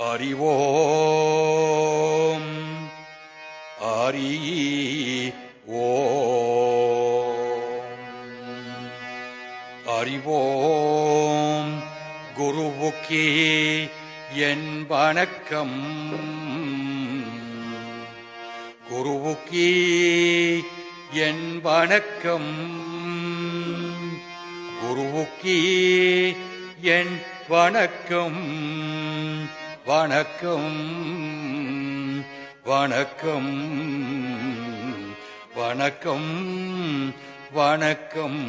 அறிவோம் அறி ஓம் அறிவோம் குருவுக்கே என் வணக்கம் குருவுக்கே என் வணக்கம் குருவுக்கே என் வணக்கம் வணக்கம் வணக்கம் வணக்கம் வணக்கம்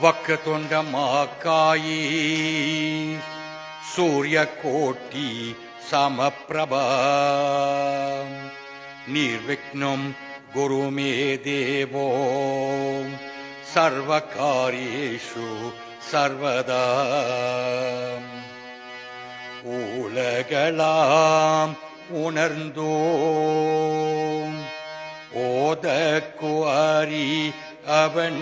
வக்கதுண்டமாக்காயே சூரியகோட்டி சமப்பிரபா நிர்விக்னம் குருமே தேவோ சர்வகாரியேஷு சர்வதா உலகளாம் உணர்ந்தோம் ஓதக்கு அறி அவன்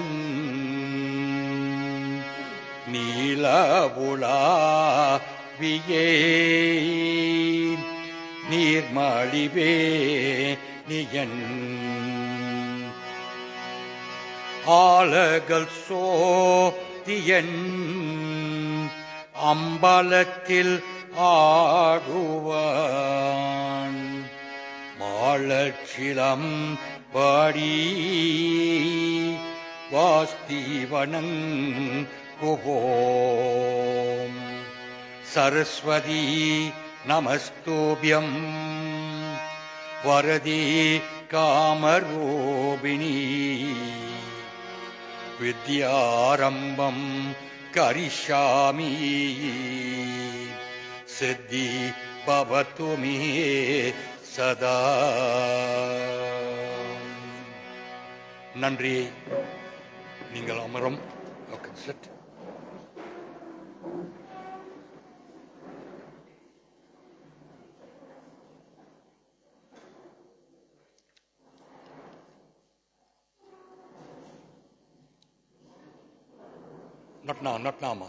நீலவுலாவியே நீர்மழிவே நியன் ஆலகல் சோதியன் அம்பலத்தில் ஆடுவான் மாலட்சிலம் பாடி வாஸ்தீவனங் குபோம் சரஸ்வதி நமஸ்தோபியம் வரதி காமரூபிணி வித்யாரம்பம் கரிஷ்யாமி சித்தி பவது மே சதா. நன்றி. நீங்கள் அமரும். Chit. Not now, not now, ma.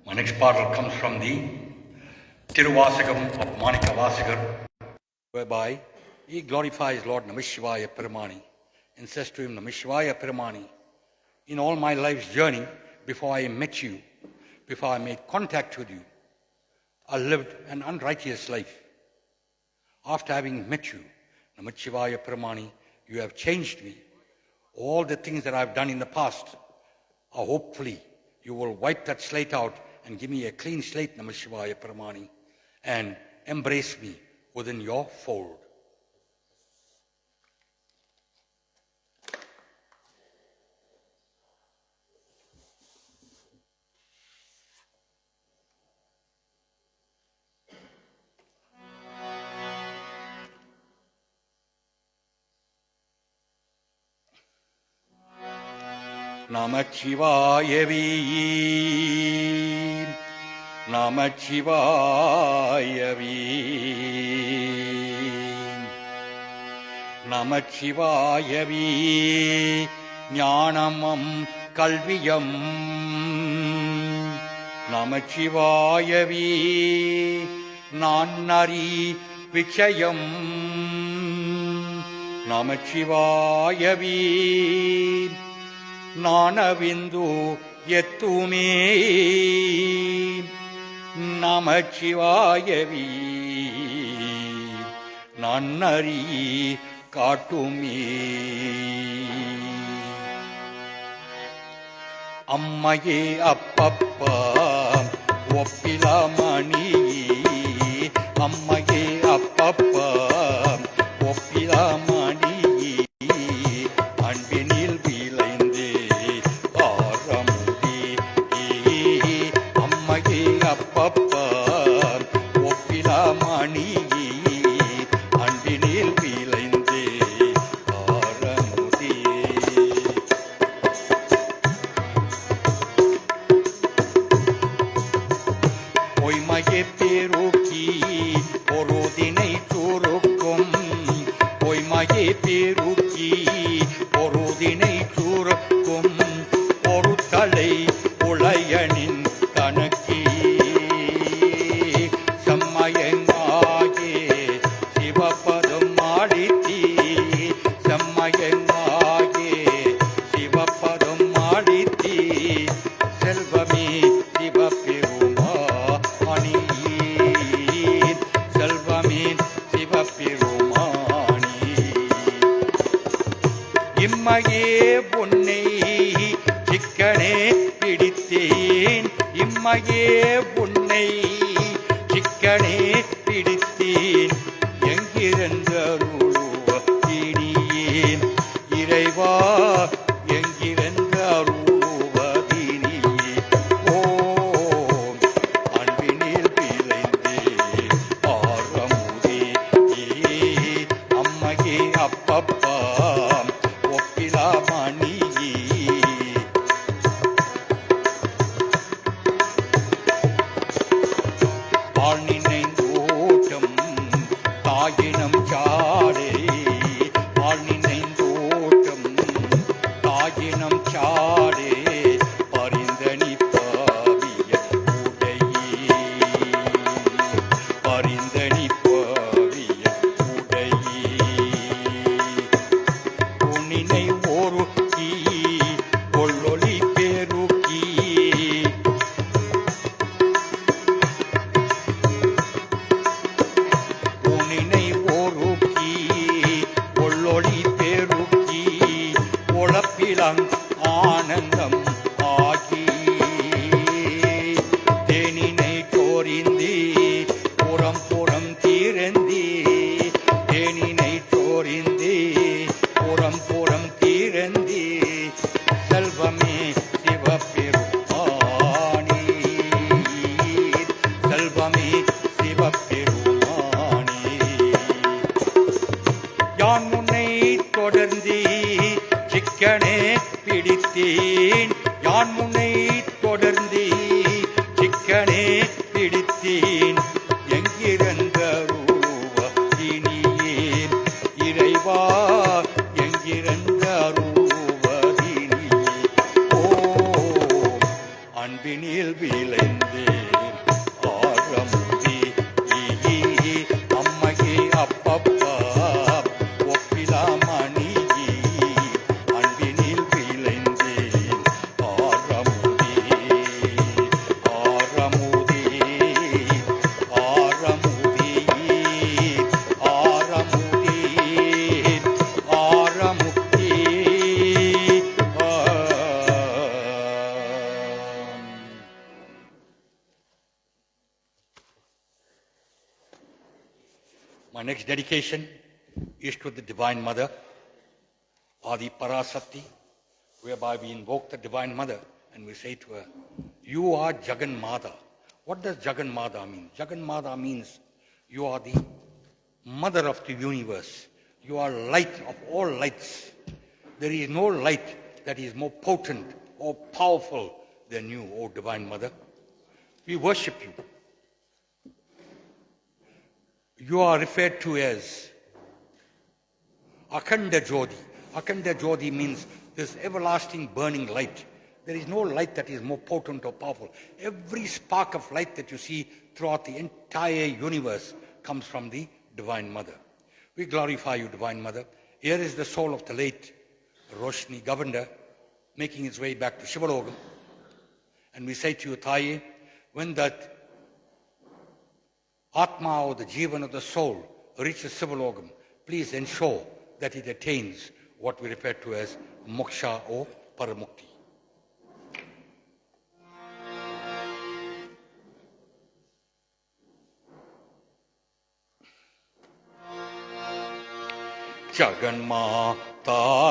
My next part comes from the Tiruvasagam of Manika Vasigar, whereby he glorifies Lord Namashivaya Peramani and says to him, Namashivaya Peramani, in all my life's journey, before I met you, before I made contact with you, I lived an unrighteous life. After having met you, Namashivaya Peramani, you have changed me. All the things that I've done in the past are hopefully you will wipe that slate out and give me a clean slate, Namashivaya Peramani, and embrace me within your fold. Namachivaya Namachivaya Namachivaya Jnanamam Kalviyam Namachivaya Nannari Vichayam Namachivaya Nanavindu Yetume Namachivaya Nannari Katumi Ammaye Appappa Oppilamani Ammaye Appappa Oppilamani Anbinil Vilainde Aramudi Ammaye Appappa Oppilamani Anbinil Vilainde Aramudi Oimaye Peruki Orodinai Churukum Oimaye Peruki Orodinai Churukum Orutalai Ulayanin Kanaki Sammayangaye Sivapadam Aditi Sammayangaye Sivapadam Aditi Selvami Sivapiruma Selvami Sivapirumani Immaye Bunnai Chikkane Piditteen Immaye Bunnai Chikkane Piditteen Yengirendaruva Diniyen Iraiva Yengirendaruva Diniyen Om Anbinil Vilainde Aramudi Ammaye Appappa Oppilamani Palninaiந்தோட்டம் தாயினம் சாடே Palninaiந்தோட்டம் தாயினம் சாடே பரிந்தனி பாவிய உடையே பரிந்தனி பாவிய உடையே உன்னினை ஒருக்கி கொள்ளொளி பெருக்கி உன்னினை ஒருக்கி My next dedication is to the Divine Mother, Adi Parasati, whereby we invoke the Divine Mother and we say to her, you are Jagan Mata. What does Jagan Mata mean? Jagan Mata means you are the mother of the universe. You are light of all lights. There is no light that is more potent or powerful than you, O Divine Mother. We worship you. You are referred to as Akhanda Jyoti. Akhanda Jyoti means this everlasting burning light. There is no light that is more potent or powerful. Every spark of light that you see throughout the entire universe comes from the Divine Mother. We glorify you, Divine Mother. Here is the soul of the late Roshni Govender making its way back to Shivalogam. And we say to you, Taye, when that Atma or the Jivan of the soul reaches Shivalogam, please ensure that it attains what we refer to as moksha or paramukti.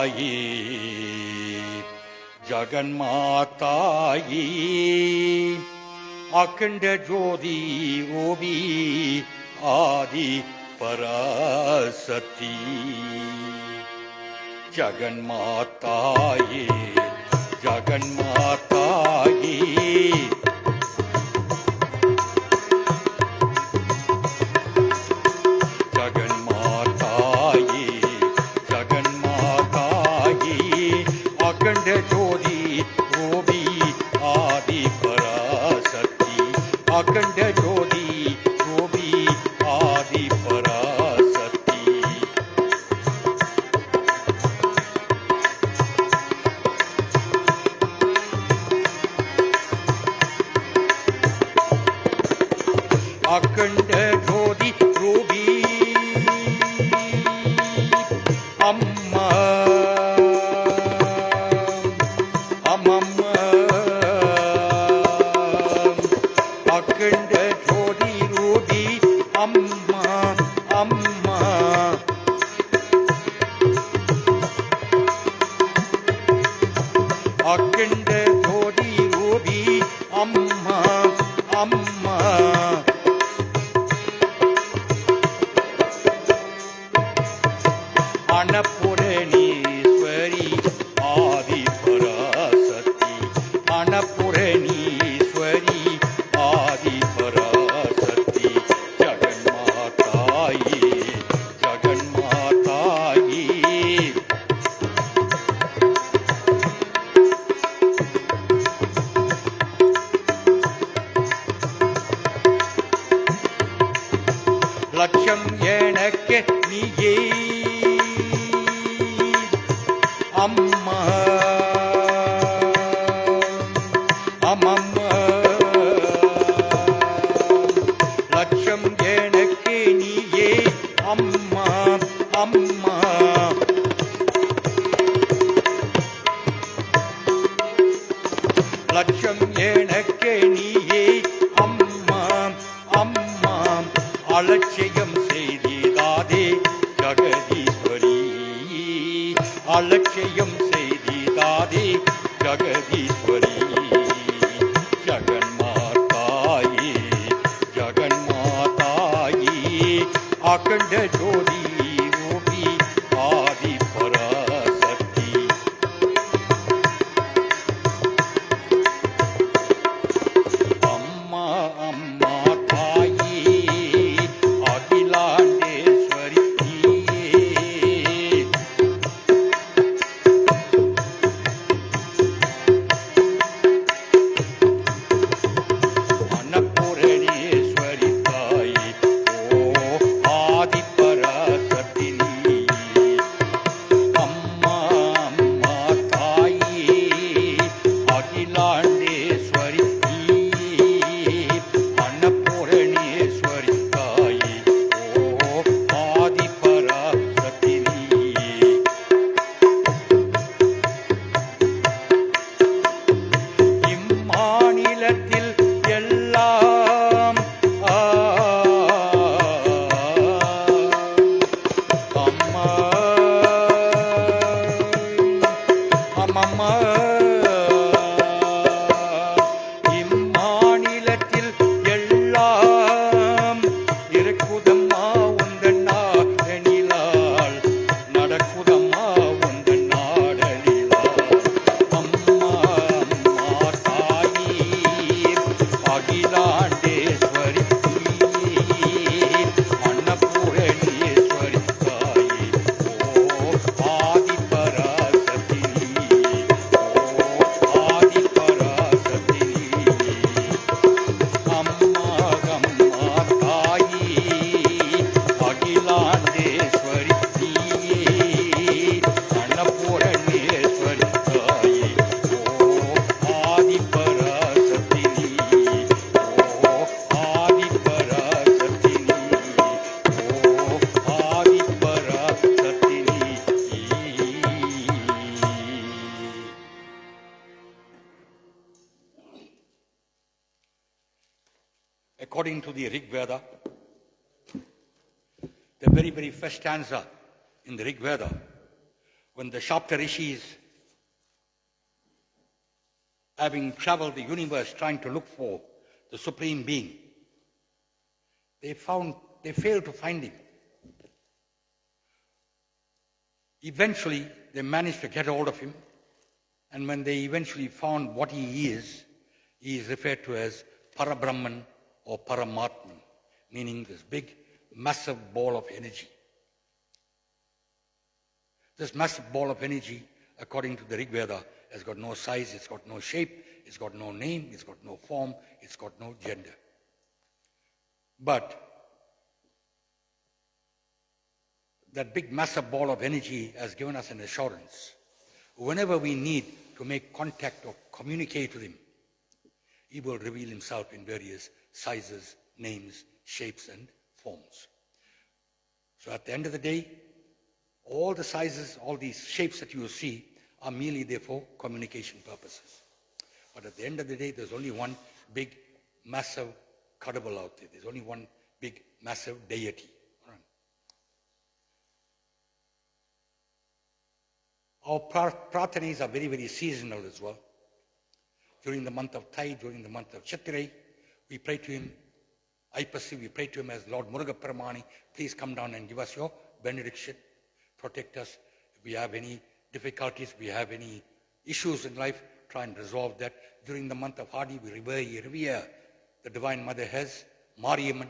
Jaganmatayi, Jaganmatayi, Akhanda Jyoti Obi Adi Parasati. Jaganmatayi, Jaganmatayi, Akhanda Jyoti Obi Adi Parasati. Akhanda Jyoti Obi Adi Parasati. Akhanda Jyoti Obi Amma Akhanda Jyoti Obi Amma Amma Akhanda Jyoti Obi Amma Amma Annapuraneshwari Adi Parasati. Annapuraneshwari Adi Parasati. Jaganmatayi, Jaganmatayi. Laksham enakke niye Amma Amma Laksham enakke niye Amma Amma Laksham enakke niye Amma Amma Alakshayam seididade Jagadishwari. Alakshayam seididade Jagadishwari. Jaganmatayi, Jaganmatayi, Akhanda Jyoti Obi Adi Parasati. Amma Amma Tayi, Akhilandeshwari. Annapuraneshwari Tayi, O Adi Parasati. according to the Rig Veda, the very, very first stanza in the Rig Veda, when the Shapta Rishis, having traveled the universe trying to look for the Supreme Being, they failed to find him. Eventually, they managed to get hold of him, and when they eventually found what he is referred to as Parabrahman or Paramatman, meaning this big, massive ball of energy. This massive ball of energy, according to the Rig Veda, has got no size, it's got no shape, it's got no name, it's got no form, it's got no gender. But that big massive ball of energy has given us an assurance. Whenever we need to make contact or communicate with him, he will reveal himself in various sizes, names, shapes, and forms. So at the end of the day, all the sizes, all these shapes that you will see are merely there for communication purposes. But at the end of the day, there's only one big, massive Kadabal out there. There's only one big, massive deity. Our prarthanas are very, very seasonal as well. During the month of Thai, during the month of Chittrai, we pray to him. Aipasi, we pray to him as Lord Muruga Paramani. Please come down and give us your benediction. Protect us. If we have any difficulties, we have any issues in life, try and resolve that. During the month of Hadi, we revere the Divine Mother as Mariamman.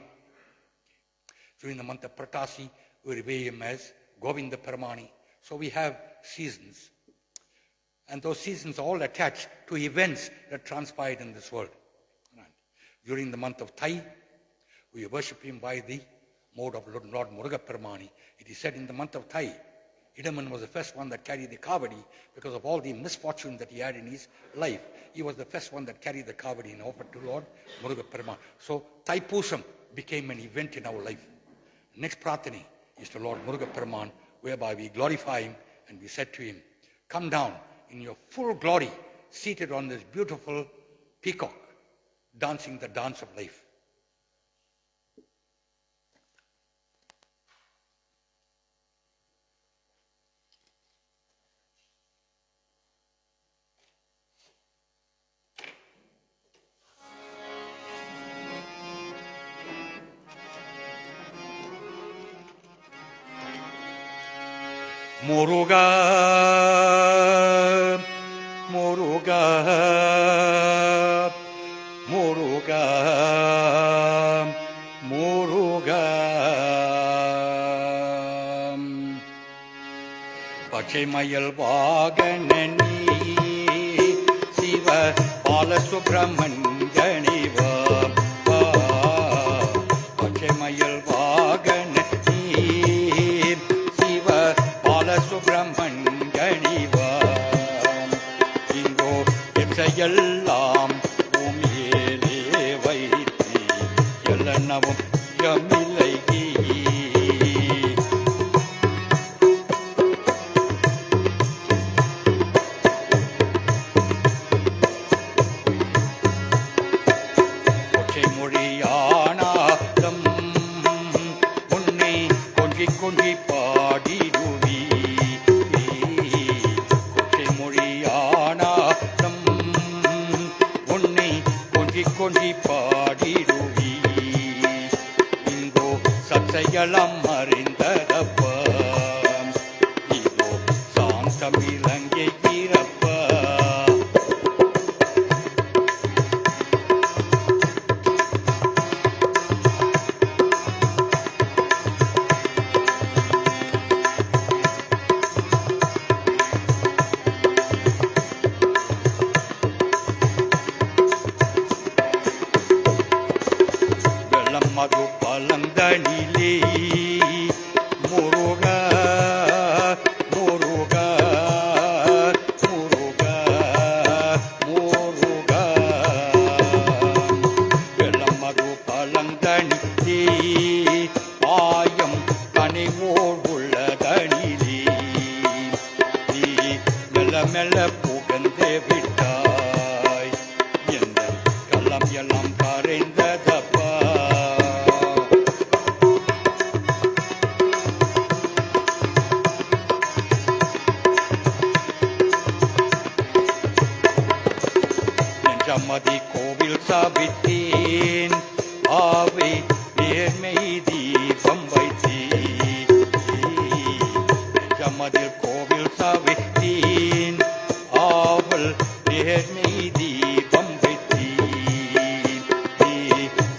During the month of Pratasi, we revere him as Govinda Paramani. So we have seasons. And those seasons are all attached to events that transpired in this world. During the month of Thai, we worship him by the mode of Lord Muruga Paramani. It is said in the month of Thai, Idaman was the first one that carried the Kavadi because of all the misfortune that he had in his life. He was the first one that carried the Kavadi and offered to Lord Muruga Paramani. So Thai Pusam became an event in our life. Next Prarthana is to Lord Muruga Paramani, whereby we glorify him and we said to him, come down in your full glory, seated on this beautiful peacock, dancing the dance of life. Muruga, Muruga, Muruga, Muruga. Pachemayal Vaganani, Siva Balasubramanyaniva. Pachemayal Vaganani, Siva Subramanyaniva. Ingo Epsayallam Umyele Vaiti Yalanavum Yamilagi. Koche Muriyana Lam Munni Konji Konji Padi Konji Padiruvi Ingo Satsayalam Marindadappa Igo Santamilange Girappa. Madhu Palandanile Muruga, Muruga, Muruga, Muruga. Vela Madhu Palandanile Ayam Kanimurullanile Mela Mela Pugande Vittai Yendam Kalam Yalam Karendadappa. சாவித்தேன் ஆவை நேர்மை தீபம் வைத்தேன் நெஞ்சமதில் கோவில் சாவித்தேன் ஆவல் நேர்மை தீபம் வைத்தேன்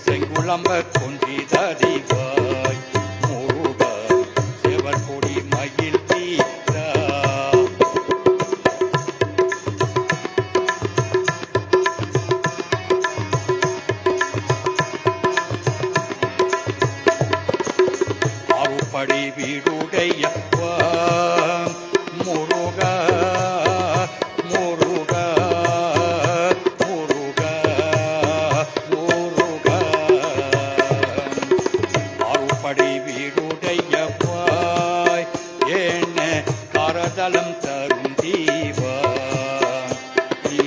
செங்குளம்ப கொன்றிதறிவாய் முருகா செவர் கொடி மயில் தீரா படி வீடுடையப்பா முருகா முருகா முருகா முருகா ஆறுபடி வீடுடையப்பா என்ன கரதலம் தரும் தீவா நீ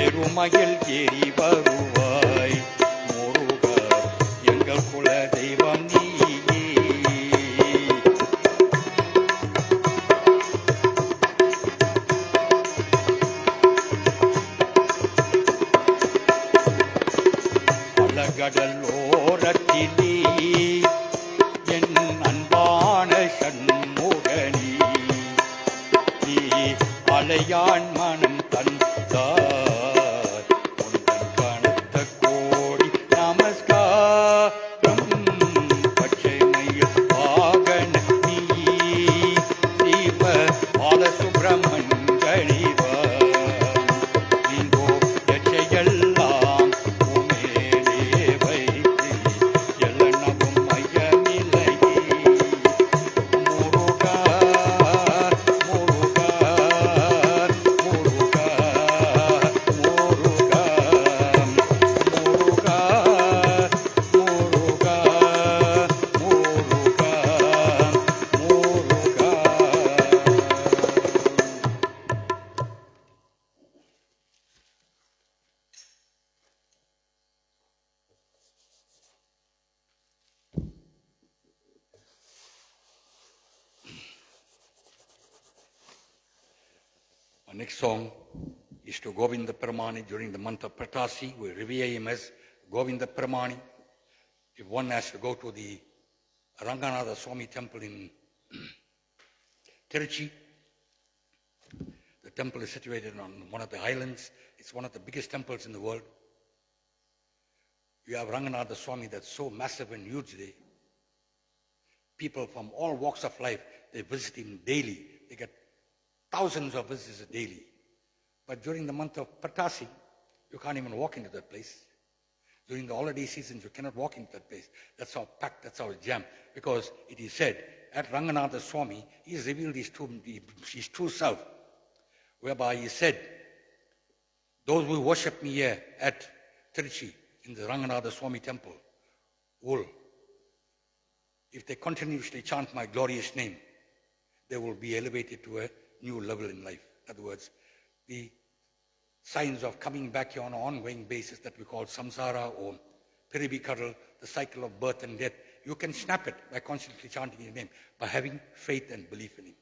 எருமையில் ஏறி வருவாய் முருகா எங்கள் குல தெய்வம் நீ கடலோரத்திலே என் அன்பான சண்முகனி நீ அலையான் மனம் தந்தார் உந்தன் கணத்த கோடி நமஸ்காரம் பச்சை மைய வாகன நீ தீப பாலசுப்ரமணிவா நீங்கோ எச்சையெல்லாம் Our next song is to Govinda Pramani during the month of Pratasi. We revere him as Govinda Pramani. If one has to go to the Ranganatha Swami temple in Tiruchi, the temple is situated on one of the islands. It's one of the biggest temples in the world. You have Ranganatha Swami that's so massive and huge there. People from all walks of life, they visit him daily. They get thousands of visitors daily. But during the month of Pratasi, you can't even walk into that place. During the holiday seasons, you cannot walk into that place. That's how packed, that's how jammed. Because it is said, at Ranganatha Swami, he has revealed his true self. Whereby he said, those who worship me here at Tiruchi, in the Ranganatha Swami temple, will, if they continuously chant my glorious name, they will be elevated to a new level in life. In other words, the signs of coming back here on an ongoing basis that we call samsara or piribikadal, the cycle of birth and death, you can snap it by constantly chanting his name, by having faith and belief in him.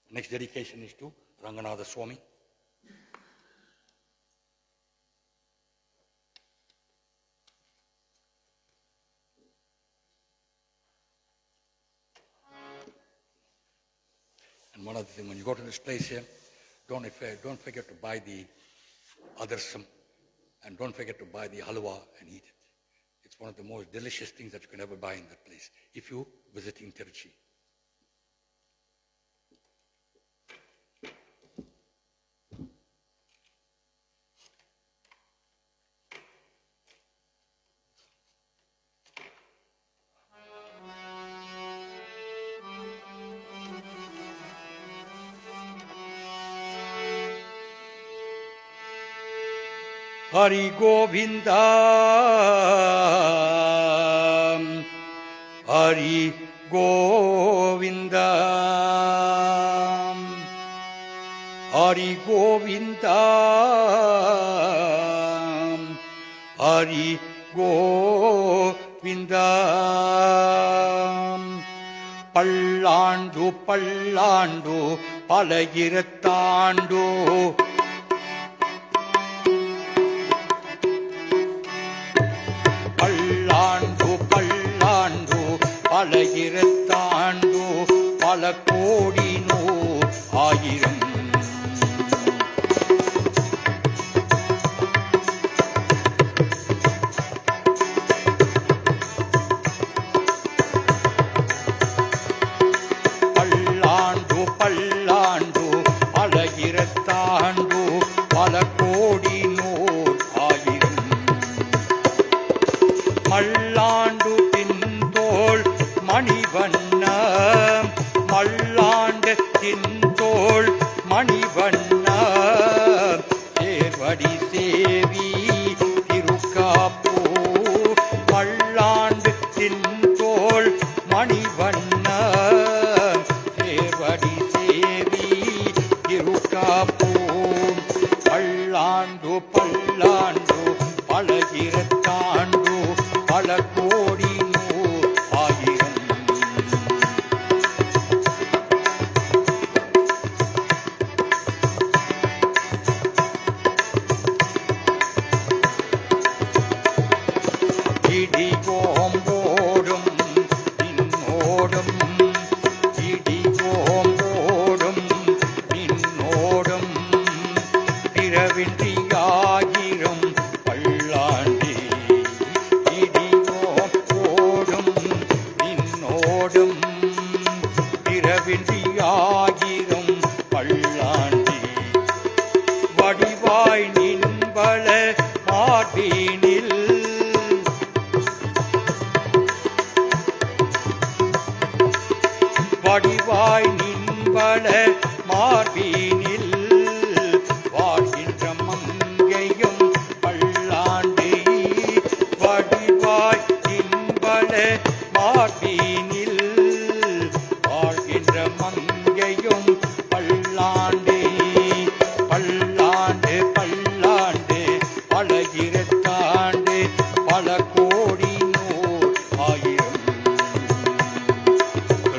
The next dedication is to Ranganatha Swami. And one other thing, when you go to this place here, don't forget to buy the adarsam and don't forget to buy the halwa and eat it. It's one of the most delicious things that you can ever buy in that place if you visiting Tiruchi. Hari Govinda, Hari Govinda, Hari Govinda, Hari Govinda. பல்லாண்டு பல்லாண்டு பலகிரத்தாண்டு பலகிரத்தாண்டோ பல கோடி நூறு ஆயிரம் பல்லாண்டு பல்லாண்டு பலகிரத்தாண்டு பல கோடி நூறு ஆயிரம் மல்லாண்டு தின்தோள் மணிவண்ண மல்லாண்டு தின்தோள் மணிவண்ண தேர்வடி சேவி திருக்காப்பூ மல்லாண்டு தின்தோள் மணிவண்ண தேர்வடி சேவி திருக்காப்பூ பல்லாண்டு பல்லாண்டு பலகிரத்தாண்டு பல கோடி நூறு ஆயிரம் இடிகோம்போடும் நின்னோடும் இடிகோம்போடும் நின்னோடும் பிறவின்றி ஆயிரம் பல்லாண்டே இடிகோம்போடும் நின்னோடும் பிறவின்றி ஆயிரம் பல்லாண்டே வடிவாய் நின்பல மார்பீனில் வடிவாய் நின்பல மார்பீனில் வாழ்கின்ற மங்கையும் பல்லாண்டே வடிவாய் நின்பல மார்பீனில் வாழ்கின்ற மங்கையும் பல்லாண்டே பல்லாண்டு பல்லாண்டு பலகிரத்தாண்டு பல கோடி நூறு ஆயிரம்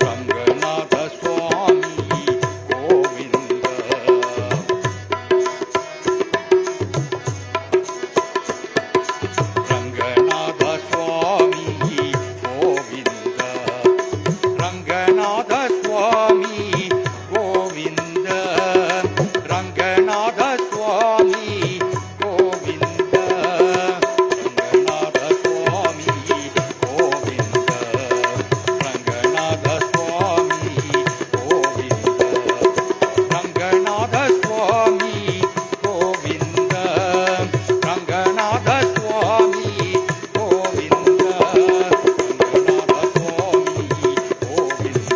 ரங்கநாத சுவாமி கோவிந்த ரங்கநாத சுவாமி கோவிந்த ரங்கநாத சுவாமி கோவிந்த ரங்கநாத சுவாமி கோவிந்த ரங்கநாத சுவாமி கோவிந்த ரங்கநாத சுவாமி கோவிந்த ரங்கநாத சுவாமி கோவிந்த ரங்கநாத சுவாமி கோவிந்த ரங்கநாத சுவாமி கோவிந்த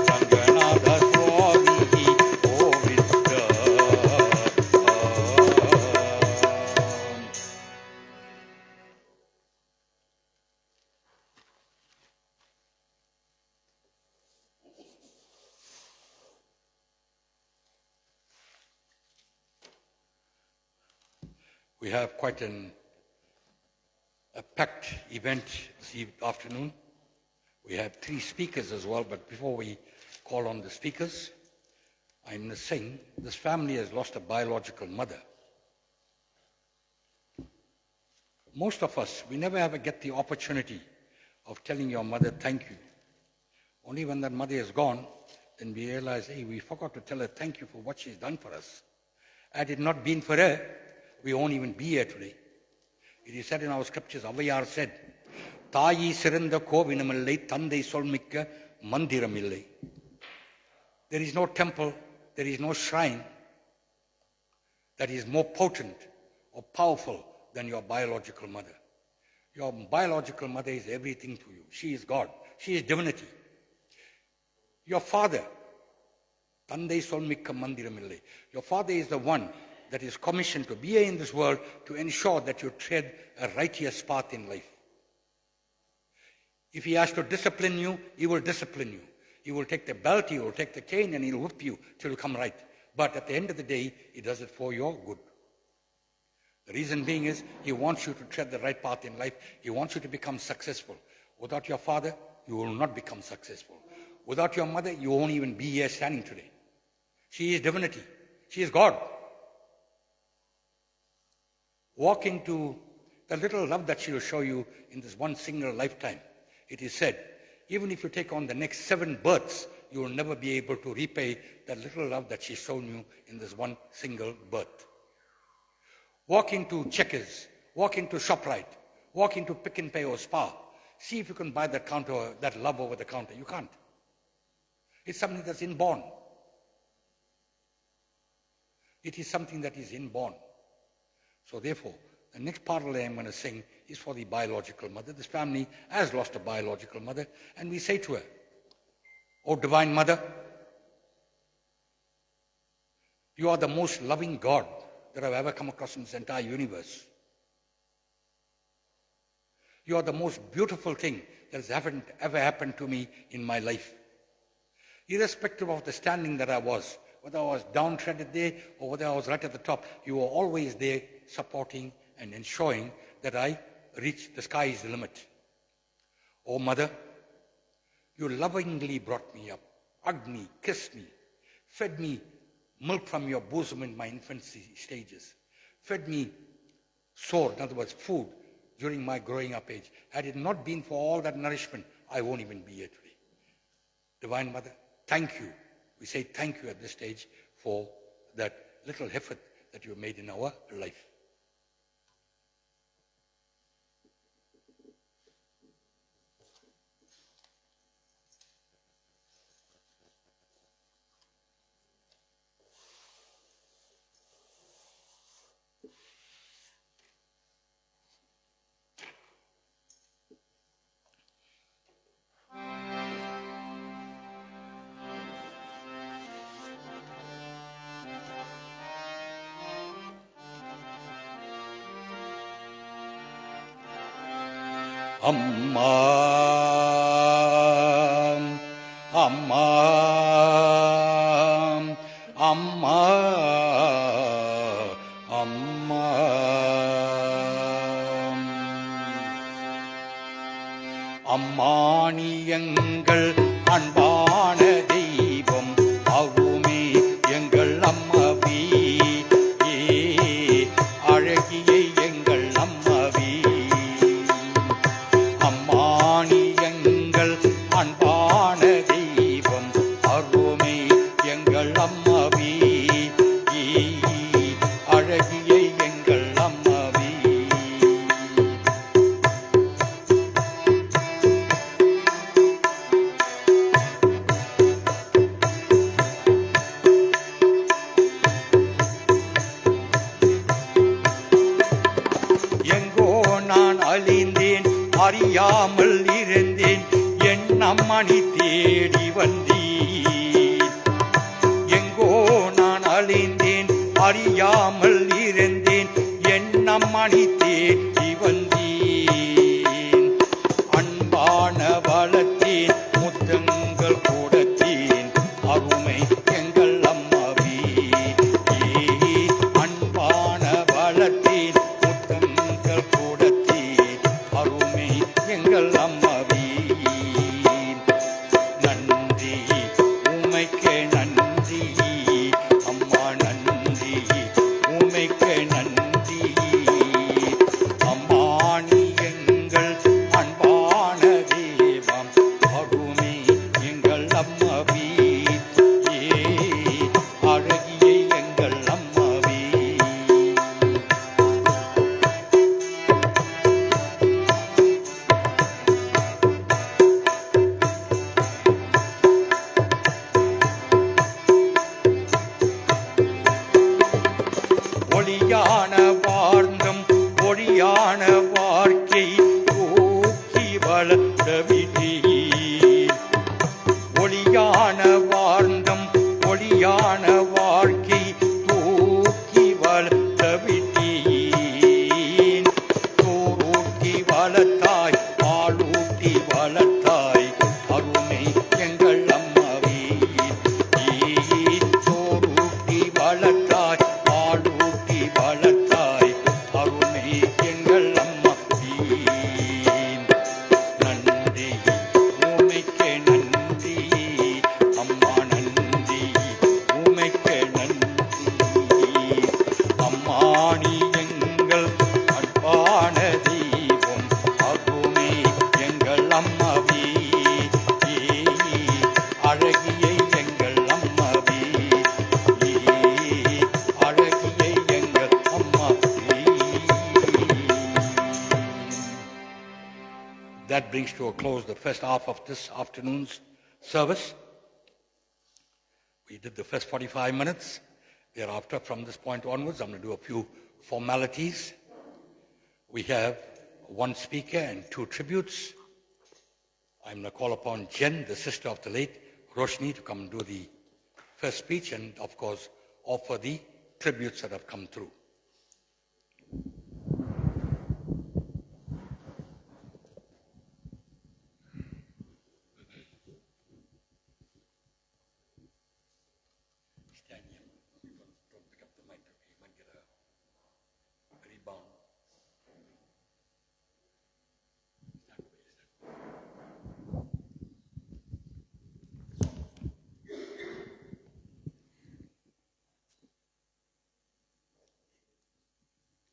ரங்கநாத சுவாமி Govind We have quite a packed event this afternoon. We have 3 speakers as well, but before we call on the speakers, I'm saying this family has lost a biological mother. Most of us, we never ever get the opportunity of telling your mother thank you. Only when that mother is gone, then we realize, hey, we forgot to tell her thank you for what she's done for us. Had it not been for her, we won't even be here today. It is said in our scriptures, Avayar said, Tayi siranda kovinamillai, Tandai solmikka mandiramillai. There is no temple, there is no shrine that is more potent or powerful than your biological mother. Your biological mother is everything to you. She is God. She is divinity. Your father, Tandai solmikka mandiramillai. Your father is the one that is commissioned to be here in this world to ensure that you tread a righteous path in life. If he has to discipline you, he will discipline you. He will take the belt, he will take the cane, and he will whip you till you come right. But at the end of the day, he does it for your good. The reason being is, he wants you to tread the right path in life. He wants you to become successful. Without your father, you will not become successful. Without your mother, you won't even be here standing today. She is divinity. She is God. Walk into the little love that she will show you in this one single lifetime. It is said, even if you take on the next 7 births, you will never be able to repay the little love that she's shown you in this one single birth. Walk into Checkers, walk into ShopRite, walk into Pick n Pay or Spar. See if you can buy that love over the counter. You can't. It's something that's inborn. It is something that is inborn. So therefore, the next parallel I'm going to sing is for the biological mother. This family has lost a biological mother, and we say to her, "Oh, Divine Mother, you are the most loving God that I've ever come across in this entire universe. You are the most beautiful thing that has ever happened to me in my life. Irrespective of the standing that I was, whether I was downtrodden there or whether I was right at the top, you were always there supporting and ensuring that I reach the sky is the limit. Oh, Mother, you lovingly brought me up, hugged me, kissed me, fed me milk from your bosom in my infancy stages, fed me sore, in other words, food, during my growing up age. Had it not been for all that nourishment, I won't even be here today. Divine Mother, thank you. We say thank you at this stage for that little effort that you made in our life." அம்மா அம்மா அம்மா அம்மா அம்மா நீ எங்கள் அன்பான தெய்வம் ஆகுமே எங்கள் அம்மாவே அழகிய எங்கள் அம்மாவே அம்மா நீ எங்கள் அன்பான தெய்வம் ஆகுமே எங்கள் அம்மாவே அழகிய எங்கள் அம்மாவே எங்கோ நான் அழிந்தேன் அறியாமல் இருந்தேன் என் அம்மா நீ தேடி வந்தீர் எங்கோ நான் அழிந்தேன் அறியாமல் இருந்தேன் என் அம்மா நீ தேடி வந்தீர் அன்பான வளத்தேன் முத்தங்கள் கொடுத்தேன் அருமை எங்கள் அம்மாவே அன்பான வளத்தேன் முத்தங்கள் கொடுத்தேன் அருமை எங்கள் அம்மாவே நன்றி உமைக்கு நன்றி அம்மா நன்றி உமைக்கு நன்றி அம்மா நீ எங்கள் அன்பான தெய்வம் அருமை எங்கள் அம்மாவே அழகிய எங்கள் அம்மாவே ஒளியான வாழ்ந்தம் ஒளியான வாழ்க்கை ஊக்கி வளர்த்தவிட்டீர் ஒளியான வாழ்ந்தம் ஒளியான வாழ்க்கை தூக்கி வளர்த்தவிட்டீர் தூரூட்டி வளர்த்தாய் பாலூட்டி வளர்த்தாய் அருமை எங்கள் அம்மாவே தூரூட்டி வளர்த்தாய் பாலூட்டி வளர்த்தாய் அருமை எங்கள் அம்மாவே நன்றி உமைக்கு நன்றி அம்மா நன்றி உமைக்கு நன்றி அம்மா நீ எங்கள் அன்பான தெய்வம் அருமை எங்கள் அம்மாவே brings to a close the first half of this afternoon's service. We did the first 45 minutes. Thereafter, from this point onwards, I'm going to do a few formalities. We have one speaker and two tributes. I'm going to call upon Jen, the sister of the late Roshni, to come and do the first speech and, of course, offer the tributes that have come through. Stand here. Don't pick up the mic. You might get a rebound.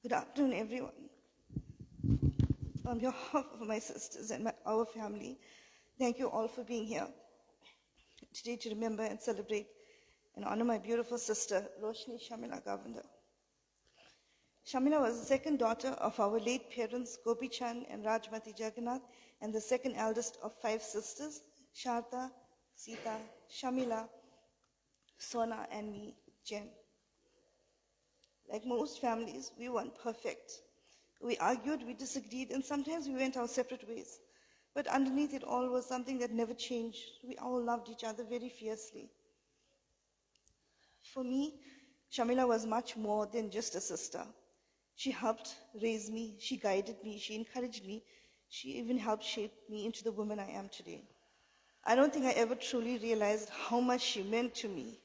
Good afternoon, everyone. On behalf of my sisters and our family, thank you all for being here today to remember and celebrate and honor my beautiful sister, Roshni Shamila Govender. Shamila was the second daughter of our late parents, Gopi Chand and Rajmati Jagannath, and the second eldest of 5 sisters, Sharda, Sita, Shamila, Sona, and me, Jen. Like most families, we weren't perfect. We argued, we disagreed, and sometimes we went our separate ways. But underneath it all was something that never changed. We all loved each other very fiercely. For me, Shamila was much more than just a sister. She helped raise me, she guided me, she encouraged me, she even helped shape me into the woman I am today. I don't think I ever truly realized how much she meant to me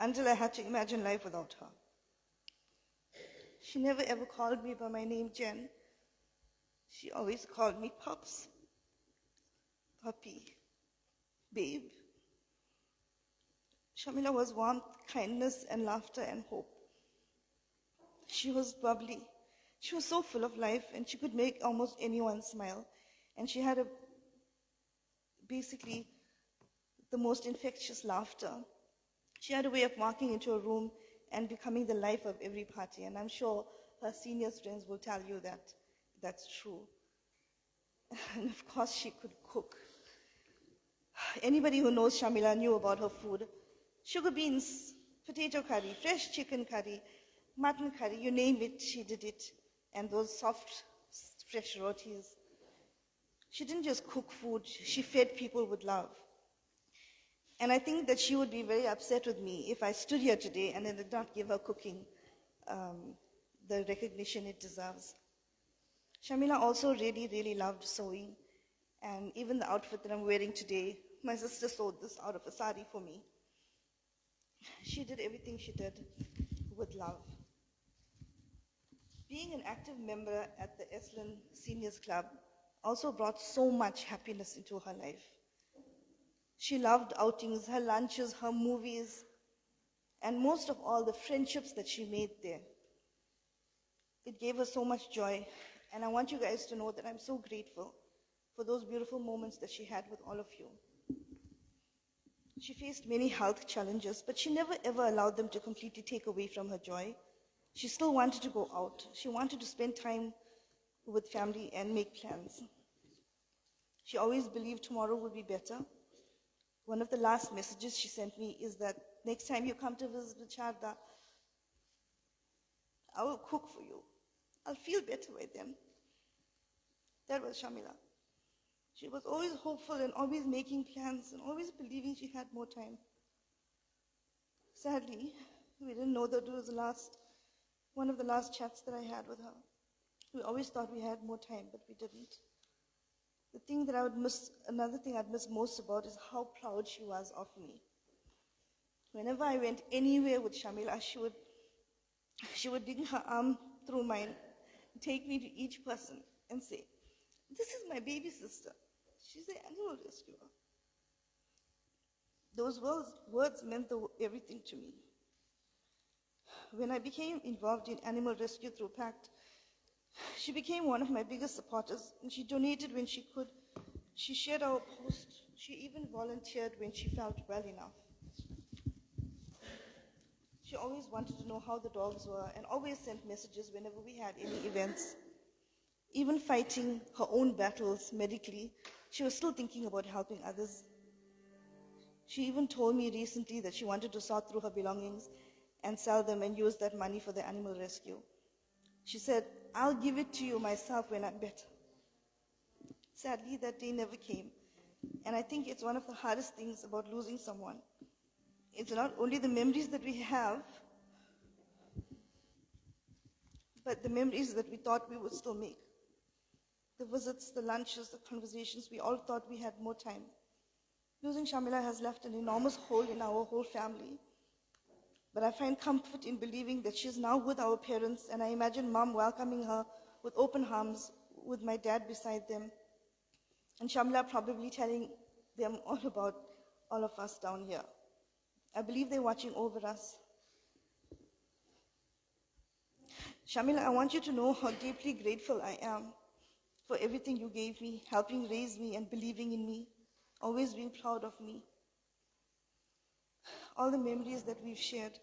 until I had to imagine life without her. She never ever called me by my name, Jen. She always called me Pops, Puppy, Babe. Shamila was warmth, kindness, and laughter and hope. She was bubbly. She was so full of life, and she could make almost anyone smile. And she had basically the most infectious laughter. She had a way of walking into a room and becoming the life of every party. And I'm sure her senior friends will tell you that that's true. And of course, she could cook. Anybody who knows Shamila knew about her food. Sugar beans, potato curry, fresh chicken curry, mutton curry, you name it, she did it. And those soft, fresh rotis. She didn't just cook food, she fed people with love. And I think that she would be very upset with me if I stood here today and I did not give her cooking the recognition it deserves. Shamila also really, really loved sewing. And even the outfit that I'm wearing today, my sister sewed this out of a sari for me. She did everything she did with love. Being an active member at the Esalen Seniors Club also brought so much happiness into her life. She loved outings, her lunches, her movies, and most of all, the friendships that she made there. It gave her so much joy, and I want you guys to know that I'm so grateful for those beautiful moments that she had with all of you. She faced many health challenges, but she never ever allowed them to completely take away from her joy. She still wanted to go out. She wanted to spend time with family and make plans. She always believed tomorrow would be better. One of the last messages she sent me is that next time you come to visit Sharda, I will cook for you. I'll feel better by then. That was Shamila. She was always hopeful and always making plans and always believing she had more time. Sadly, we didn't know that it was one of the last chats that I had with her. We always thought we had more time, but we didn't. Another thing I'd miss most about is how proud she was of me. Whenever I went anywhere with Shamila, she would dig her arm through mine, take me to each person and say, "This is my baby sister. She's the animal rescuer." Those words meant everything to me. When I became involved in animal rescue through PACT, she became one of my biggest supporters, and she donated when she could. She shared our post. She even volunteered when she felt well enough. She always wanted to know how the dogs were and always sent messages whenever we had any events. Even fighting her own battles medically, she was still thinking about helping others. She even told me recently that she wanted to sort through her belongings and sell them and use that money for the animal rescue. She said, "I'll give it to you myself when I'm better." Sadly, that day never came. And I think it's one of the hardest things about losing someone. It's not only the memories that we have, but the memories that we thought we would still make. The visits, the lunches, the conversations, we all thought we had more time. Losing Shamila has left an enormous hole in our whole family. But I find comfort in believing that she is now with our parents, and I imagine Mom welcoming her with open arms, with my dad beside them, and Shamila probably telling them all about all of us down here. I believe they're watching over us. Shamila, I want you to know how deeply grateful I am for everything you gave me, helping raise me and believing in me, always being proud of me. All the memories that we've shared.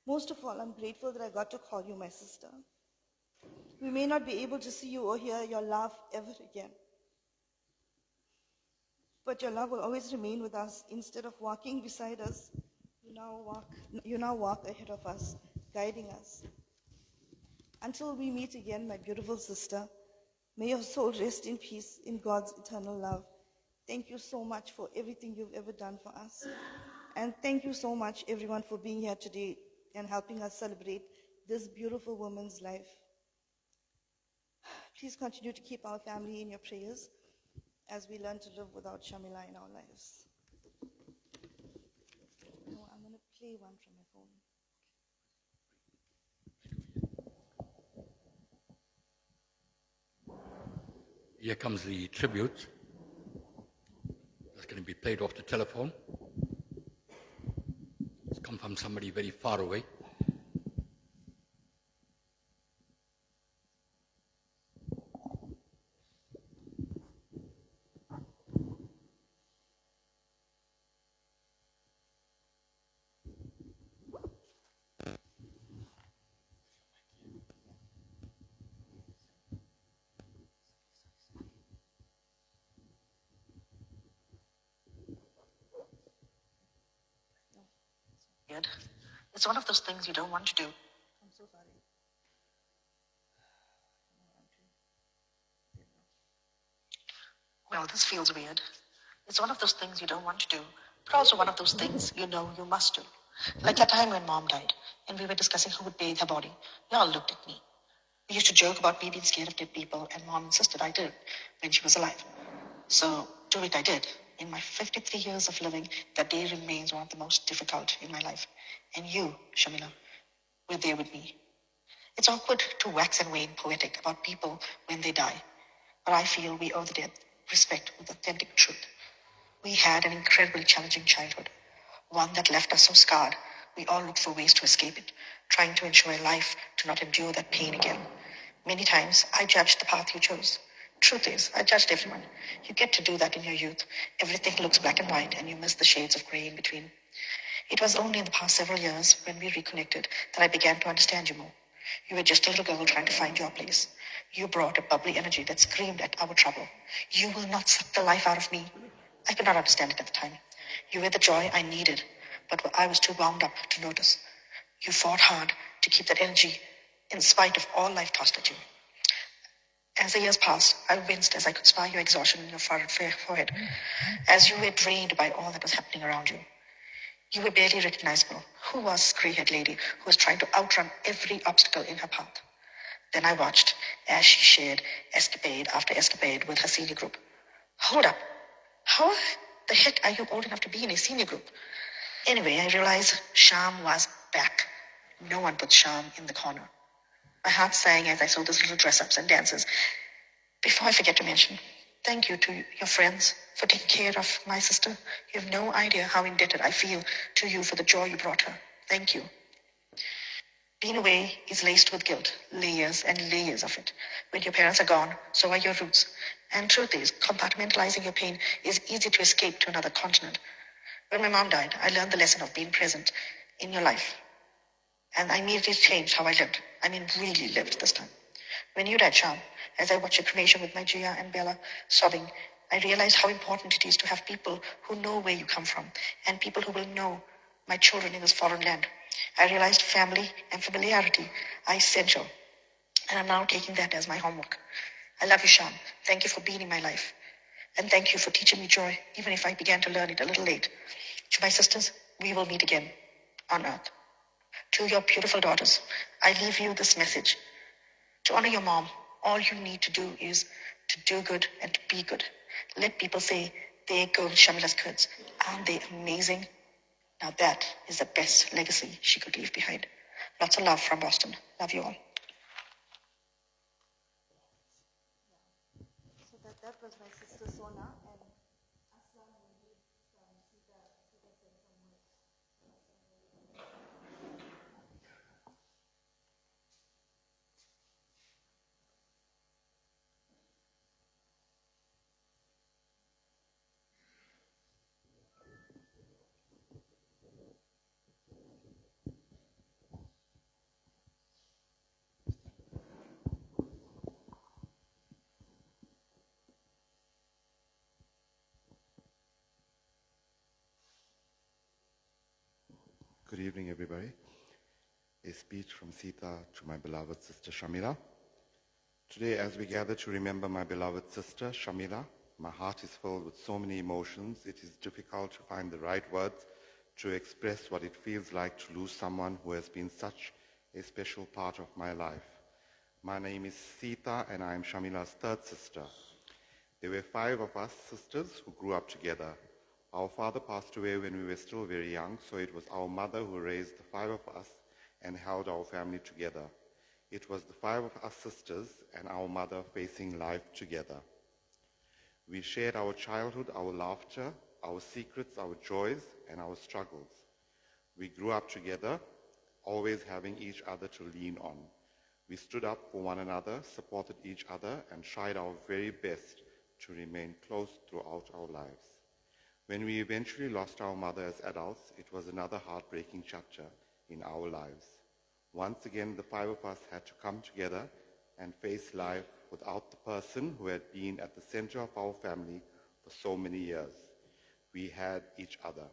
Most of all, I'm grateful that I got to call you my sister. We may not be able to see you or hear your laugh ever again, but your love will always remain with us. Instead of walking beside us, you now walk ahead of us, guiding us. Until we meet again, my beautiful sister, may your soul rest in peace in God's eternal love. Thank you so much for everything you've ever done for us. And thank you so much, everyone, for being here today and helping us celebrate this beautiful woman's life. Please continue to keep our family in your prayers as we learn to live without Shamila in our lives. No, I'm going to play one from my phone. Here comes the tribute. That's going to be played off the telephone. It's come from somebody very far away. It's one of those things you don't want to do. I'm so sorry. Well, this feels weird. It's one of those things you don't want to do, but also one of those things you know you must do. Like that time when Mom died, and we were discussing who would bathe her body. Y'all looked at me. We used to joke about me being scared of dead people, and Mom insisted I did when she was alive. So, do it I did. In my 53 years of living, that day remains one of the most difficult in my life. And you, Shamila, were there with me. It's awkward to wax and wane poetic about people when they die, but I feel we owe the dead respect with authentic truth. We had an incredibly challenging childhood, one that left us so scarred we all looked for ways to escape it, trying to ensure life to not endure that pain again. Many times I judged the path you chose. Truth is, I judged everyone. You get to do that in your youth. Everything looks black and white and you miss the shades of grey in between. It was only in the past several years, when we reconnected, that I began to understand you more. You were just a little girl trying to find your place. You brought a bubbly energy that screamed at our trouble. You will not suck the life out of me. I could not understand it at the time. You were the joy I needed, but I was too wound up to notice. You fought hard to keep that energy in spite of all life tossed at you. As the years passed, I winced as I could spy your exhaustion in your furrowed forehead, as you were drained by all that was happening around you. You were barely recognizable. Who was this grey-haired lady who was trying to outrun every obstacle in her path? Then I watched as she shared escapade after escapade with her senior group. Hold up. How the heck are you old enough to be in a senior group? Anyway, I realized Sham was back. No one put Sham in the corner. My heart sang as I saw those little dress-ups and dances. Before I forget to mention, thank you to your friends for taking care of my sister. You have no idea how indebted I feel to you for the joy you brought her. Thank you. Being away is laced with guilt, layers and layers of it. When your parents are gone, so are your roots. And truth is, compartmentalizing your pain is easy to escape to another continent. When my mom died, I learned the lesson of being present in your life. And I immediately changed how I lived. I mean, really lived this time. When you died, Sham, As I watch your cremation with my Jia and Bella sobbing, I realized how important it is to have people who know where you come from and people who will know my children in this foreign land. I realized family and familiarity are essential, and I'm now taking that as my homework. I love you, Shan. Thank you for being in my life. And thank you for teaching me joy, even if I began to learn it a little late. To my sisters, we will meet again on earth. To your beautiful daughters, I leave you this message. To honor your mom, all you need to do is to do good and to be good. Let people say, there go Shamila's kids. Aren't they amazing? Now that is the best legacy she could leave behind. Lots of love from Boston. Love you all. So that was my sister Sona, and Aslam will read from Sita said some words. Good evening, everybody. A speech from Sita to my beloved sister Shamila. Today, as we gather to remember my beloved sister Shamila, my heart is filled with so many emotions. It is difficult to find the right words to express what it feels like to lose someone who has been such a special part of my life. My name is Sita, and I am Shamila's third sister. There were 5 of us sisters who grew up together. Our father passed away when we were still very young, so it was our mother who raised the 5 of us and held our family together. It was the 5 of us sisters and our mother facing life together. We shared our childhood, our laughter, our secrets, our joys, and our struggles. We grew up together, always having each other to lean on. We stood up for one another, supported each other, and tried our very best to remain close throughout our lives. When we eventually lost our mother as adults, it was another heartbreaking chapter in our lives. Once again, the 5 of us had to come together and face life without the person who had been at the center of our family for so many years. We had each other.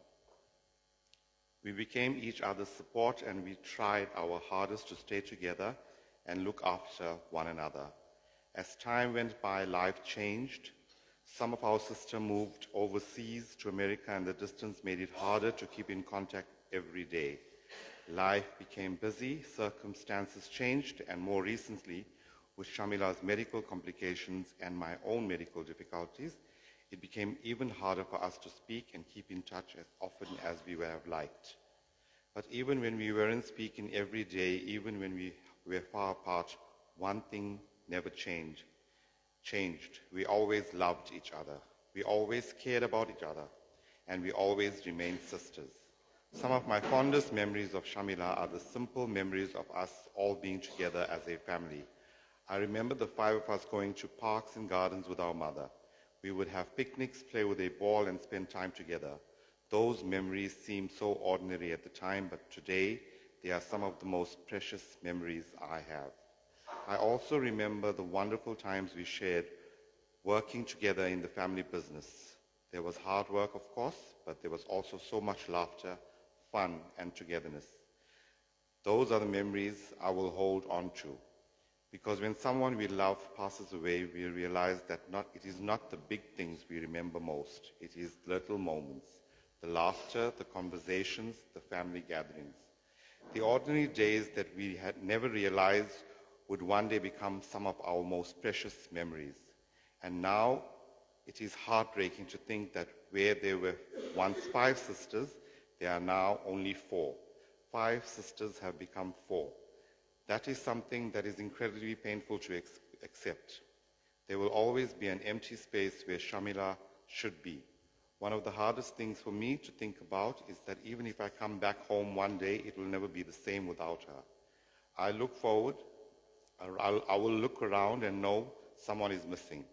We became each other's support, and we tried our hardest to stay together and look after one another. As time went by, life changed. Some of our sisters moved overseas to America, and the distance made it harder to keep in contact every day. Life became busy, circumstances changed, and more recently, with Shamila's medical complications and my own medical difficulties, it became even harder for us to speak and keep in touch as often as we would have liked. But even when we weren't speaking every day, even when we were far apart, one thing never changed. We always loved each other. We always cared about each other. And we always remained sisters. Some of my fondest memories of Shamila are the simple memories of us all being together as a family. I remember the 5 of us going to parks and gardens with our mother. We would have picnics, play with a ball, and spend time together. Those memories seem so ordinary at the time, but today they are some of the most precious memories I have. I also remember the wonderful times we shared working together in the family business. There was hard work, of course, but there was also so much laughter, fun, and togetherness. Those are the memories I will hold on to. Because when someone we love passes away, we realize that it is not the big things we remember most. It is little moments, the laughter, the conversations, the family gatherings. The ordinary days that we had never realized would one day become some of our most precious memories. And now it is heartbreaking to think that where there were once 5 sisters, there are now only 4. 5 sisters have become 4. That is something that is incredibly painful to accept. There will always be an empty space where Shamila should be. One of the hardest things for me to think about is that even if I come back home one day, it will never be the same without her. I will look around and know someone is missing.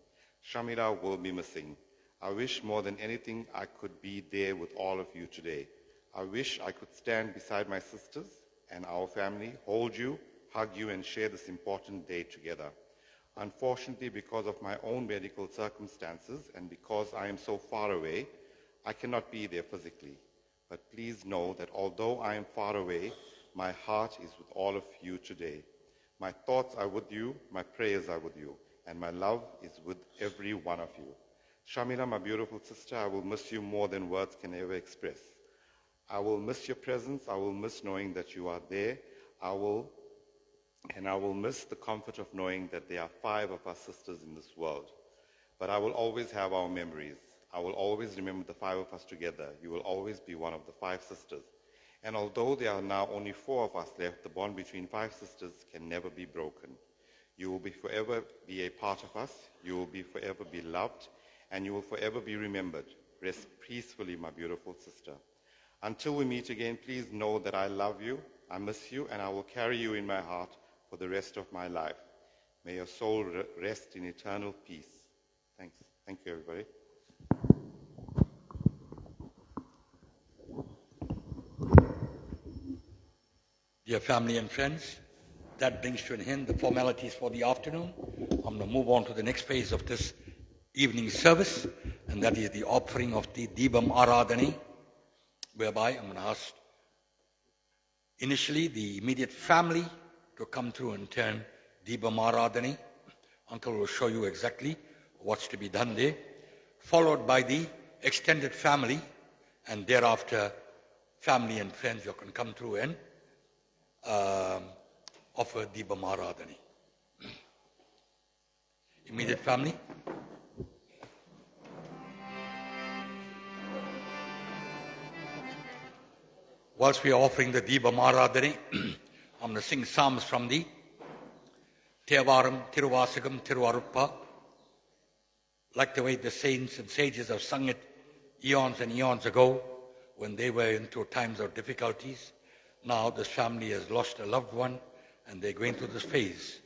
Shamila will be missing. I wish more than anything I could be there with all of you today. I wish I could stand beside my sisters and our family, hold you, hug you, and share this important day together. Unfortunately, because of my own medical circumstances and because I am so far away, I cannot be there physically. But please know that although I am far away, my heart is with all of you today. My thoughts are with you, my prayers are with you, and my love is with every one of you. Shamila, my beautiful sister, I will miss you more than words can ever express. I will miss your presence. I will miss knowing that you are there. I will miss the comfort of knowing that there are 5 of us sisters in this world. But I will always have our memories. I will always remember the 5 of us together. You will always be one of the 5 sisters. And although there are now only 4 of us left, the bond between 5 sisters can never be broken. You will forever be a part of us. You will forever be loved, and you will forever be remembered. Rest peacefully, my beautiful sister. Until we meet again, please know that I love you, I miss you, and I will carry you in my heart for the rest of my life. May your soul rest in eternal peace. Thanks. Thank you, everybody. Dear family and friends, that brings to an end the formalities for the afternoon. I'm going to move on to the next phase of this evening service, and that is the offering of the Deepam Aradhani, whereby I'm going to ask initially the immediate family to come through and turn Deepam Aradhani. Uncle will show you exactly what's to be done there, followed by the extended family, and thereafter family and friends who can come through and offer Deepam Aradhani. Immediate family. Whilst we are offering the Deepam Aradhani, I'm going to sing psalms from the Thevaram, Tiruvasagam, Tiruvaruppa, like the way the saints and sages have sung it eons and eons ago when they were into times of difficulties. Now this family has lost a loved one and they're going through this phase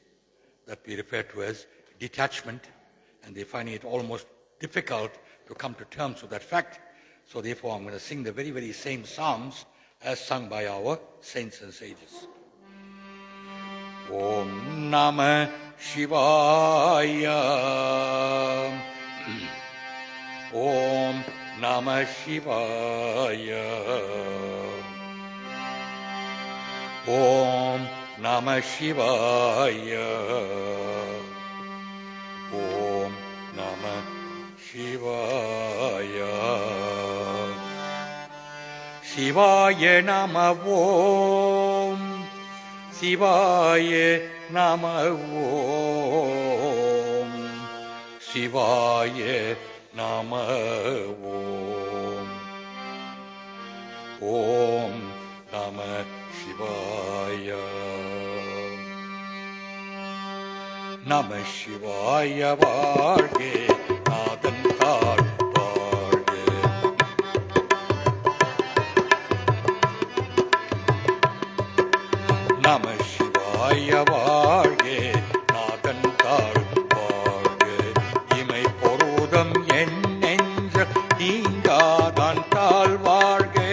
that we refer to as detachment, and they're finding it almost difficult to come to terms with that fact. So therefore I'm going to sing the very, very same psalms as sung by our saints and sages. Om Namah Shivaya. Om Namah Shivaya. Om Namah Shivaya. Om Namah Shivaya. Shivaya Namah Om. Shivaya Namah Om. Shivaya Namah Om. Om Namah Shivaya. Namah Shivaya Varge Nadan Kar Varge. Namah Shivaya Varge Nadan Kar Varge. Imai Porudam En Nenja Ingadan Tal Varge.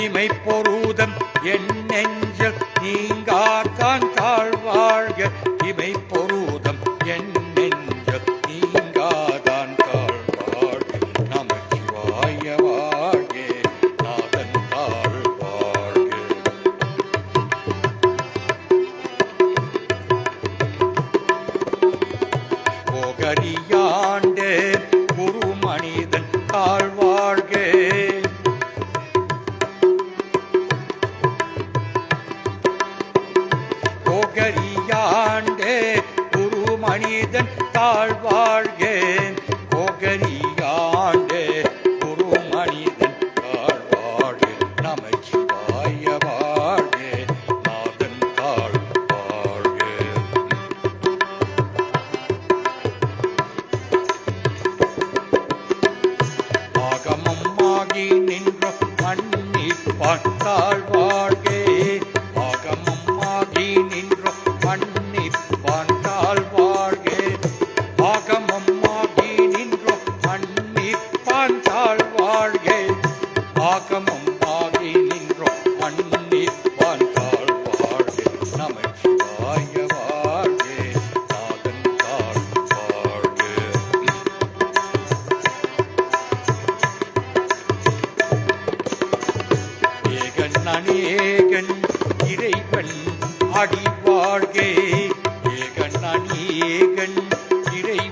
இமை பொருதம் என் நெஞ்சல் நீங்காதான் தாழ்வாழ்க. இமை பொருதம் என் நெஞ்சல் நீங்காதான் தாழ்வாழ்க. நமச்சிவாய வாழ்க நாதன் தாழ்வாழ்க. போகரியாண்டே குரு மனிதன் தாழ்வாழ்க. போகரியாண்டே குரு மனிதன் தாழ்வாழ்க. போகரியாண்டே குரு மனிதன் தாழ்வாழ்க. நமச்சிவாய வாழ்க நாதன் தாழ்வாழ்க. ஆகமம் ஆகி நின்ற மன்னிப்பான் தாழ்வாழ்க. ஆகமம் ஆகி நின்ற மன்னிப்பான் தாழ்வாழ்க. ஆகமம் ஆகி நின்ற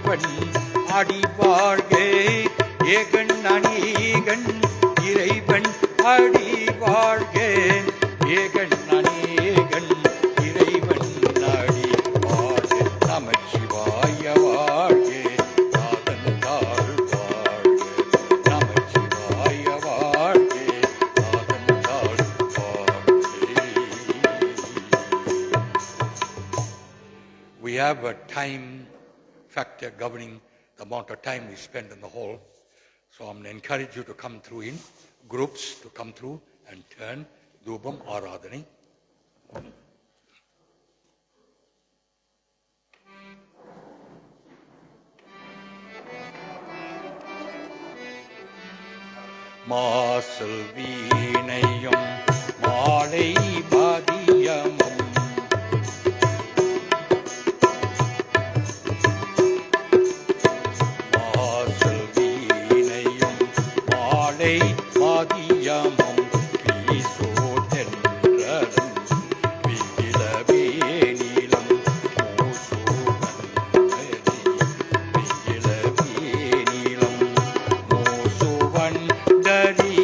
இறைவன் அடி வாழ்க ஏகன் அநேகன் இறைவன் அடி வாழ்க ஏகன் அநேகன் இறைவன் அடி வாழ்க நமச்சிவாய வாழ்க நாதன் தாழ் வாழ்க நமச்சிவாய வாழ்க நாதன் தாழ் வாழ்க. We have a time factor governing the amount of time we spend in the hall. So I'm going to encourage you to come through in groups, to come through and turn Dhupam Aradhani. மாசல் வீணையும் மாலை பதியமும் மாசல் வீணையும் மாலை பதியமும் பீசோதென்றலும் பிகிலவே நீலம் மூசுவந்தரி பிகிலவே நீலம் மூசுவந்தரி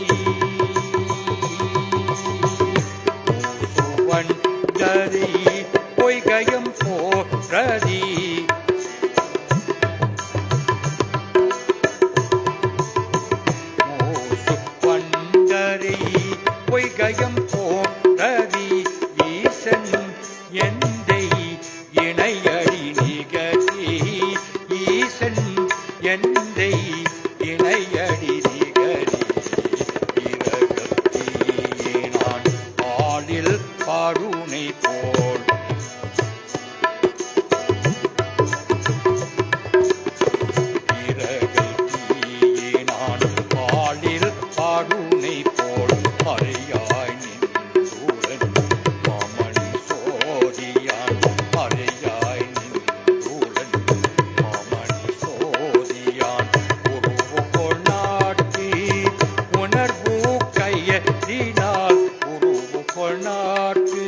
மூசுவந்தரி பொய்கயம் போற்றதி மூசுவந்தரி பொய்கயம் போற்றதி ஈசன் எந்தை இணையடி நிகழி ஈசன் எந்தை இணையடி நிகழி இரகத்தீனான் ஆளில் பாடுனை போல் இரகத்தீனான் ஆளில் பாடுனை போல் மறையாய் நின்றூரன் மாமணி சோதியான் மறையாய் நின்றூரன் மாமணி சோதியான் உருவு கொள்நாட்டி உணர்வு கையற்றினால் உருவு கொள்நாட்டி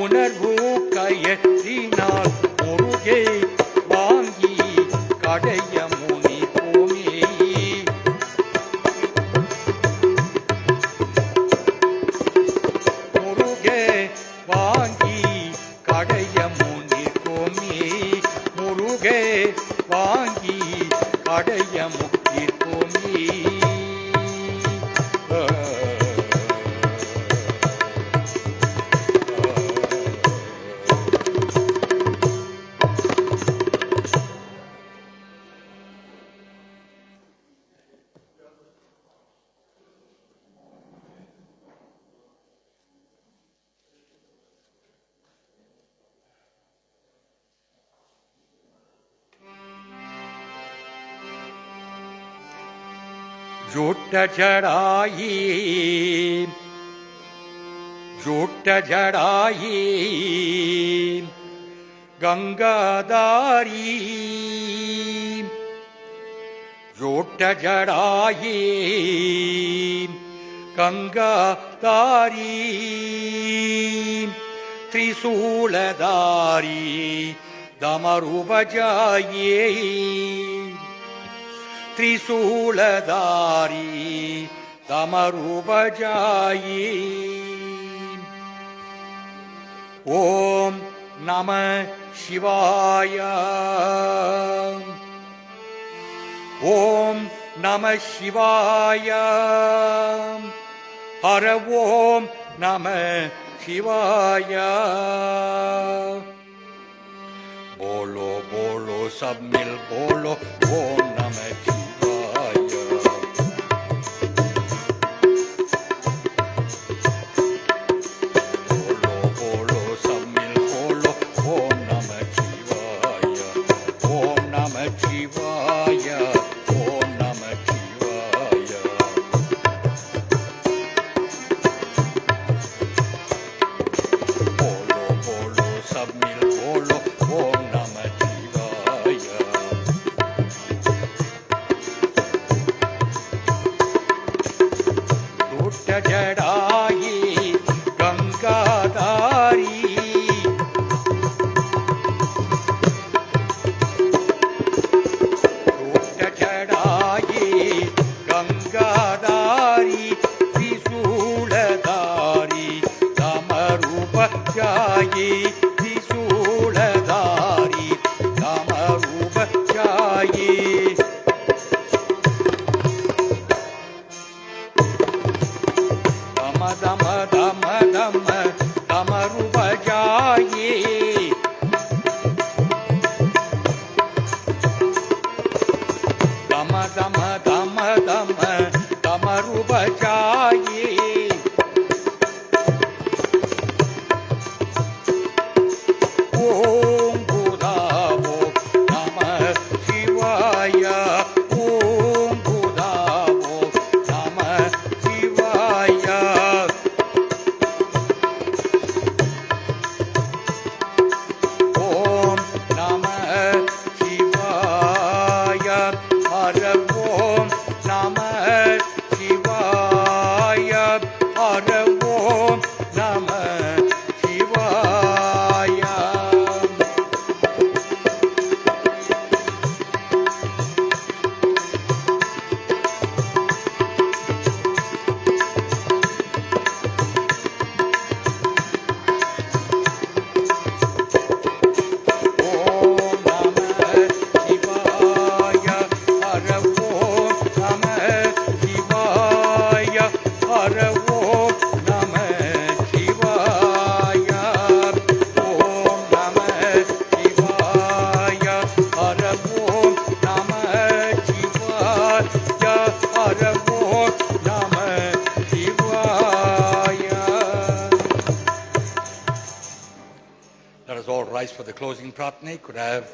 உணர்வு கையற்றினால் முருகே வாங்கி கடைய முனி பூமி முருகே வாங்கி கடைய முனி கோமி முருகே வாங்கி கடைய முனி கோமி झूठ जड़ाई झूठ जड़ाई गंगाधारी झूठ जड़ाई गंगाधारी त्रिशूलधारी दमरु बजाये त्रिशूलधारी दमरु बजाये ओम नमः शिवाय ओम नमः शिवाय हर ओम नमः शिवाय बोलो बोलो सब मिल बोलो ओम नमः शिवाय बोलो बोलो सब मिल बोलो ओम नमः शिवाय ओम नमः शिवाय ओम नमः शिवाय बोलो बोलो सब मिल बोलो ओम नमः शिवाय दम दम दम दम डमरू बजाइए दम दम दम दम डमरू बजाइए ओम बुधावो नमः शिवाय ओम बुधावो नमः शिवाय ओम नमः शिवाय हर ओम नमः शिवाय हर ओम नमः शिवाय ओम नमः शिवाय हर ओम नमः शिवाय हर ओम नमः शिवाय ओम नमः शिवाय हर ओम नमः शिवाय हर ओम नमः शिवाय. Let us all rise for the closing pratna. Could I have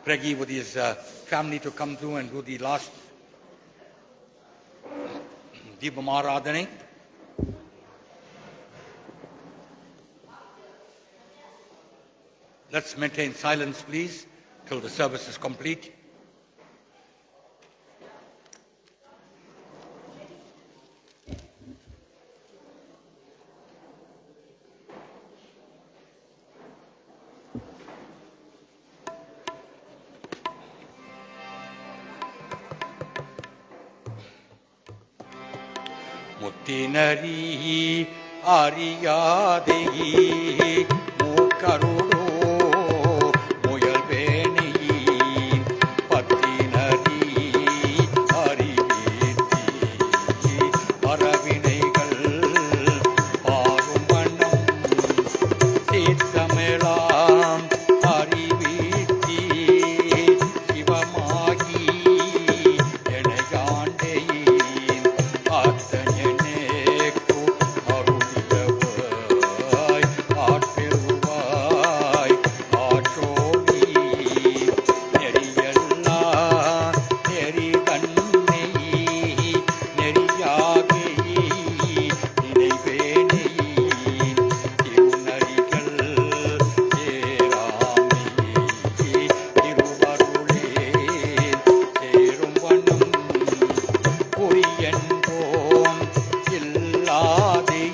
Pragi with his family to come through and do the last Deepamaradhane? Let's maintain silence, please, till the service is complete. முத்தினரி அறியாதை மூக்கருடோ முயல்வேணி பத்தினரி அறிவீர்த்தி அறவினைகள் பாரும் வண்ணம் சீர்த்தமிழாம் அறிவீர்த்தி சிவமாகி எனையாண்டேயின் ஆத்தஞனேக்கு அருளியவாய் ஆட்பெருவாய் ஆற்றோவி நெறியல்லா நெறிகண்ணை நெறியாகி நினைவேனை திருநரிகள் சேராமை திருவருளே சேரும் வண்ணம் குறியன்றோம் இல்லாதே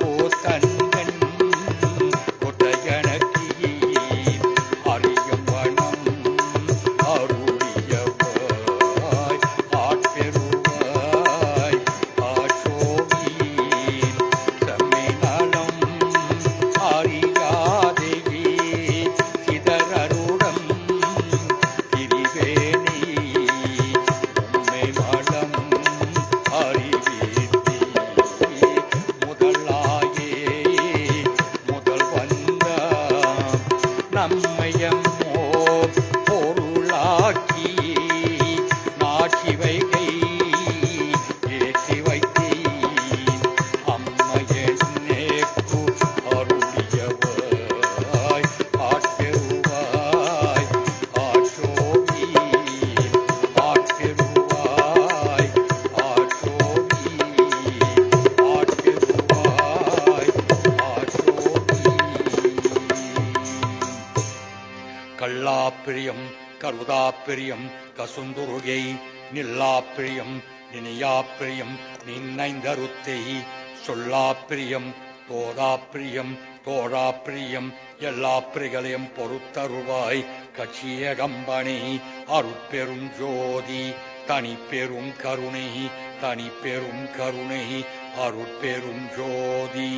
கோத்தன்கண் கொட்டையணக்கி அறியும் வனம் அருளியவாய் ஆட்பெருவாய் ஆற்றோவி செம்மை நலம் அறியாதே சிதறருடம் திரிவேணி உம்மை மடம் அறிவீர்த்தி முதலாயே முதல் வந்த நம்மையம் பொருளாக்கி நாட்சி வைகை ஏற்றி வைத்தீன் அம்மையன்னேக்கு அருளியவாய் ஆட்பெருவாய் ஆற்றோவி ஆட்பெருவாய் ஆற்றோவி ஆட்பெருவாய் ஆற்றோவி. கல்லாப்பிரியம் கருதாப்பிரியம் கசுந்துருகை நில்லாப்பிரியம் நினையாப்பிரியம் நின்னைந்தருத்தை சொல்லாப்பிரியம் தோதாப்பிரியம் தோழாப்பிரியம் எல்லா பிரிகளையும் பொறுத்தருவாய் கட்சியகம்பனை அருட்பெரும் ஜோதி தனிப்பெரும் கருணை தனிப்பெரும் கருணை அருட்பெரும் ஜோதி.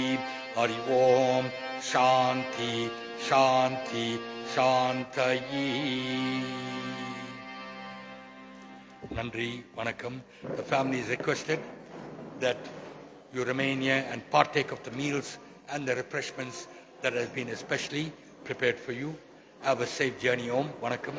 அறிவோம் சாந்தி சாந்தி சாந்தயி. Nandri, Vanakkam. The family is requested that you remain here and partake of the meals and the refreshments that have been especially prepared for you. Have a safe journey home. Vanakkam.